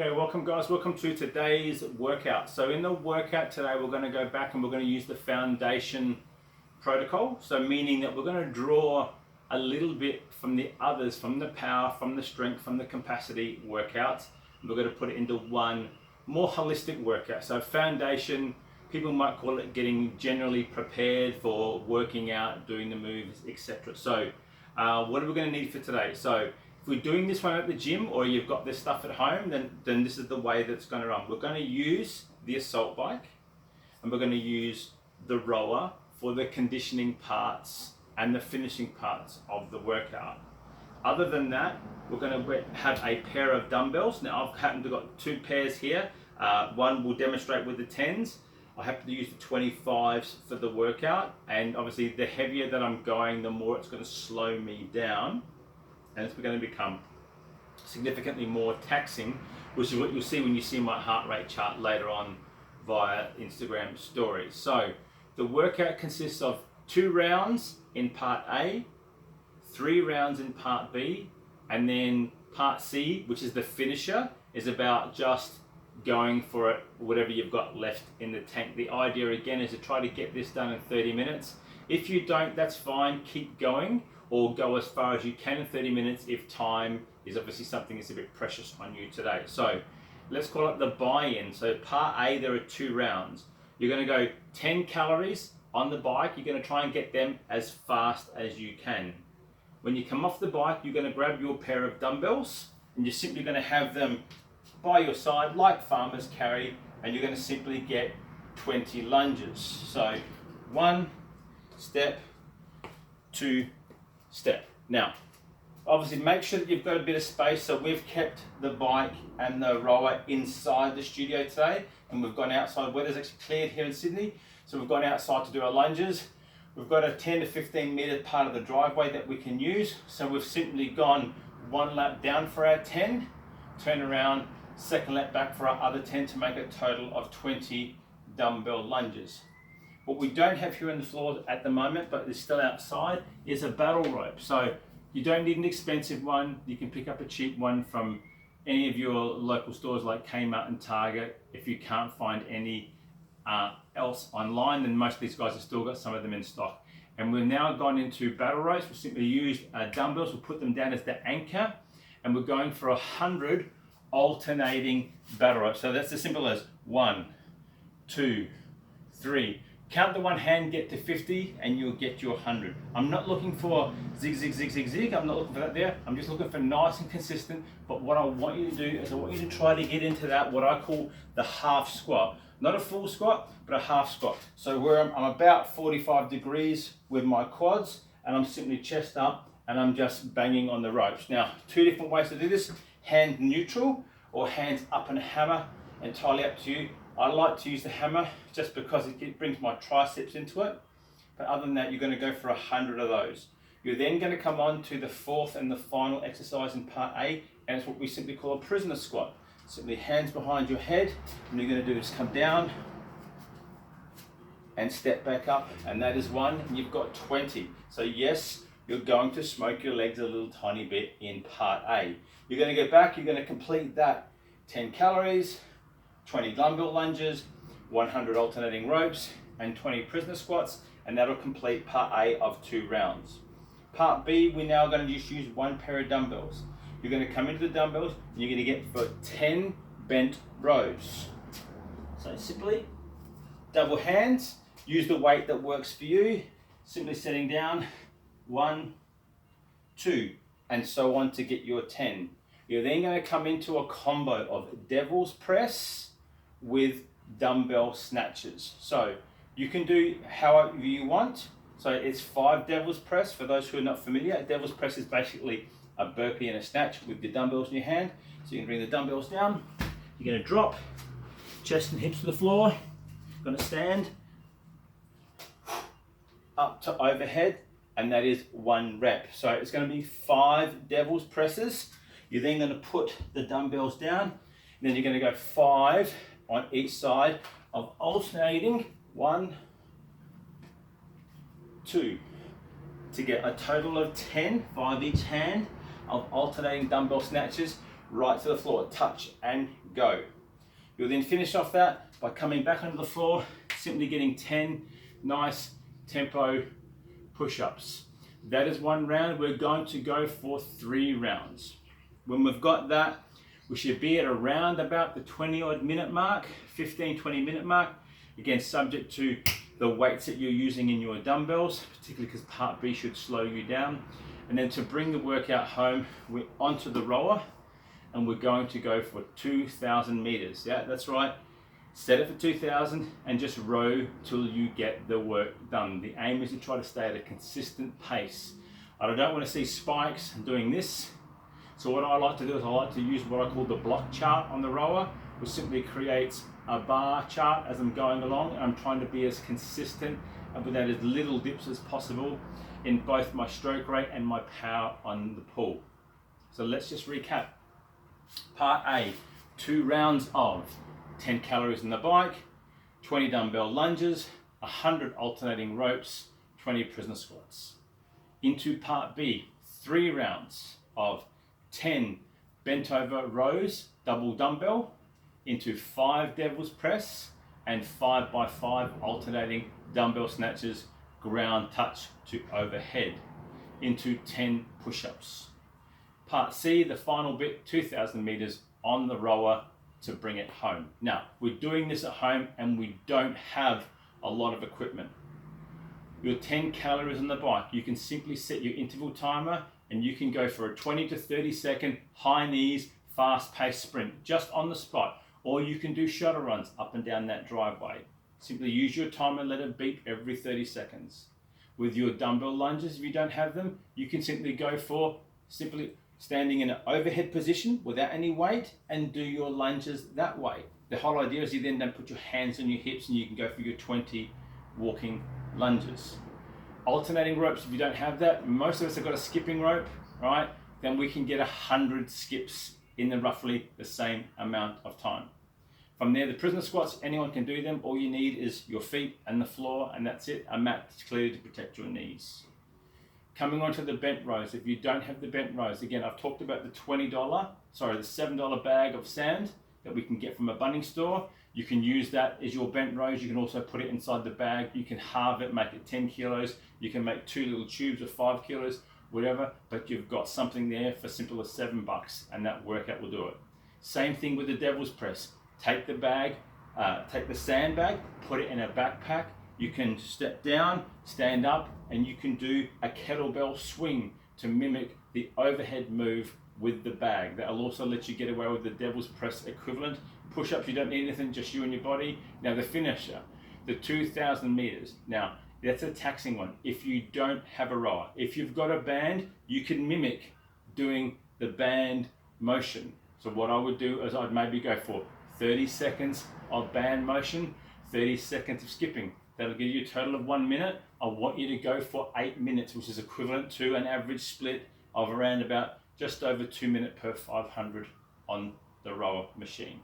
Okay, welcome guys, welcome to today's workout. So in the workout today, we're going to go back and we're going to use the foundation protocol. So meaning that we're going to draw a little bit from the others, from the power, from the strength, from the capacity workouts. We're going to put it into one more holistic workout. So foundation, people might call it getting generally prepared for working out, doing the moves, etc. So what are we going to need for today? So if we're doing this one at the gym or you've got this stuff at home, then this is the way that's going to run. We're going to use the assault bike and we're going to use the rower for the conditioning parts and the finishing parts of the workout. Other than that, we're going to have a pair of dumbbells. Now I've happened to got two pairs here. One will demonstrate with the 10s. I happen to use the 25s for the workout, and obviously the heavier that I'm going, the more it's going to slow me down. And it's going to become significantly more taxing, which is what you'll see when you see my heart rate chart later on via Instagram stories. So the workout consists of 2 rounds in part A, 3 rounds in part B, and then part C, which is the finisher, is about just going for it, whatever you've got left in the tank. The idea again is to try to get this done in 30 minutes. If you don't, that's fine, keep going, or go as far as you can in 30 minutes if time is obviously something that's a bit precious on you today. So let's call it the buy-in. So part A, there are 2 rounds. You're going to go 10 calories on the bike. You're going to try and get them as fast as you can. When you come off the bike, you're going to grab your pair of dumbbells and you're simply going to have them by your side like farmers carry, and you're going to simply get 20 lunges. So 1 step, 2 step. Now, obviously make sure that you've got a bit of space. So we've kept the bike and the rower inside the studio today, and we've gone outside. Weather's actually cleared here in Sydney, so we've gone outside to do our lunges. We've got a 10 to 15 metre part of the driveway that we can use. So we've simply gone 1 lap down for our 10, turn around, 2nd lap back for our other 10 to make a total of 20 dumbbell lunges. What we don't have here on the floor at the moment, but is still outside, is a battle rope. So you don't need an expensive one. You can pick up a cheap one from any of your local stores like Kmart and Target. If you can't find any else online, then most of these guys have still got some of them in stock. And we've now gone into battle ropes. We simply used dumbbells. We'll put them down as the anchor, and we're going for 100 alternating battle ropes. So that's as simple as 1, 2, 3. Count the one hand, get to 50, and you'll get your 100. I'm not looking for zig, zig, zig, zig, zig. I'm not looking for that there. I'm just looking for nice and consistent. But what I want you to do is I want you to try to get into that, what I call the half squat. Not a full squat, but a half squat. So where I'm about 45 degrees with my quads, and I'm simply chest up, and I'm just banging on the ropes. Now, 2 different ways to do this: hand neutral or hands up and hammer, entirely up to you. I like to use the hammer just because it brings my triceps into it. But other than that, you're going to go for 100 of those. You're then going to come on to the 4th and the final exercise in part A, and it's what we simply call a prisoner squat. Simply hands behind your head, and you're going to do is come down and step back up, and that is 1, and you've got 20. So yes, you're going to smoke your legs a little tiny bit in part A. You're going to go back, you're going to complete that 10 calories, 20 dumbbell lunges, 100 alternating ropes, and 20 prisoner squats, and that'll complete part A of 2 rounds. Part B, we're now going to just use 1 pair of dumbbells. You're going to come into the dumbbells, and you're going to get for 10 bent rows. So simply, double hands, use the weight that works for you, simply setting down, 1, 2, and so on to get your 10. You're then going to come into a combo of devil's press with dumbbell snatches. So you can do however you want. So it's 5 devil's press. For those who are not familiar, devil's press is basically a burpee and a snatch with the dumbbells in your hand. So you can bring the dumbbells down. You're going to drop, chest and hips to the floor. You're going to stand up to overhead, and that is 1 rep. So it's going to be 5 devil's presses. You're then going to put the dumbbells down, and then you're going to go 5 on each side of alternating 1, 2, to get a total of 10, 5 each hand, of alternating dumbbell snatches. right to the floor, touch and go. You'll then finish off that by coming back onto the floor, simply getting 10 nice tempo push-ups. That is 1 round. We're going to go for 3 rounds. When we've got that, we should be at around about the 20-odd minute mark, 15-20 minute mark. Again, subject to the weights that you're using in your dumbbells, particularly because part B should slow you down. And then to bring the workout home, we're onto the rower and we're going to go for 2,000 meters. Yeah, that's right. Set it for 2,000 and just row till you get the work done. The aim is to try to stay at a consistent pace. I don't want to see spikes doing this. So what I like to do is I like to use what I call the block chart on the rower, which simply creates a bar chart as I'm going along. I'm trying to be as consistent and without as little dips as possible in both my stroke rate and my power on the pull. So let's just recap. Part A, 2 rounds of 10 calories in the bike, 20 dumbbell lunges, 100 alternating ropes, 20 prisoner squats. Into part B, 3 rounds of 10 bent over rows, double dumbbell, into 5 devil's press and 5x5 alternating dumbbell snatches, ground touch to overhead, into 10 push-ups. Part C, the final bit, 2,000 meters on the rower to bring it home. Now, we're doing this at home and we don't have a lot of equipment. Your 10 calories on the bike, you can simply set your interval timer and you can go for a 20 to 30 second high knees, fast paced sprint just on the spot. Or you can do shuttle runs up and down that driveway. Simply use your timer, let it beep every 30 seconds. With your dumbbell lunges, if you don't have them, you can simply go for simply standing in an overhead position without any weight and do your lunges that way. The whole idea is you then don't put your hands on your hips and you can go for your 20 walking lunges. Alternating ropes, if you don't have that, most of us have got a skipping rope, right? Then we can get 100 skips in roughly the same amount of time. From there, the prisoner squats, anyone can do them. All you need is your feet and the floor, and that's it. A mat clearly to protect your knees. Coming on to the bent rows, if you don't have the bent rows, again, I've talked about the $7 bag of sand that we can get from a Bunnings store. You can use that as your bent rows. You can also put it inside the bag. You can halve it, make it 10 kilos. You can make 2 little tubes of 5 kilos, whatever, but you've got something there for simple as $7 and that workout will do it. Same thing with the devil's press. Take the bag, take the sand bag, put it in a backpack. You can step down, stand up, and you can do a kettlebell swing to mimic the overhead move with the bag. That'll also let you get away with the devil's press equivalent. Push-ups, you don't need anything, just you and your body. Now the finisher, the 2,000 meters. Now, that's a taxing one if you don't have a rower. If you've got a band, you can mimic doing the band motion. So what I would do is I'd maybe go for 30 seconds of band motion, 30 seconds of skipping. That'll give you a total of 1 minute. I want you to go for 8 minutes, which is equivalent to an average split of around about just over 2 minutes per 500 on the rower machine.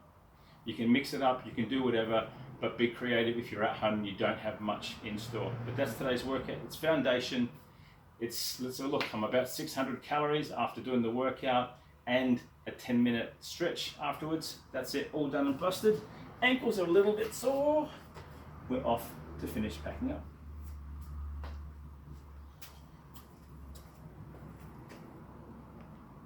You can mix it up, you can do whatever, but be creative if you're at home and you don't have much in store. But that's today's workout. It's foundation. Let's have a look. I'm about 600 calories after doing the workout and a 10-minute stretch afterwards. That's it, all done and busted. Ankles are a little bit sore. We're off to finish packing up.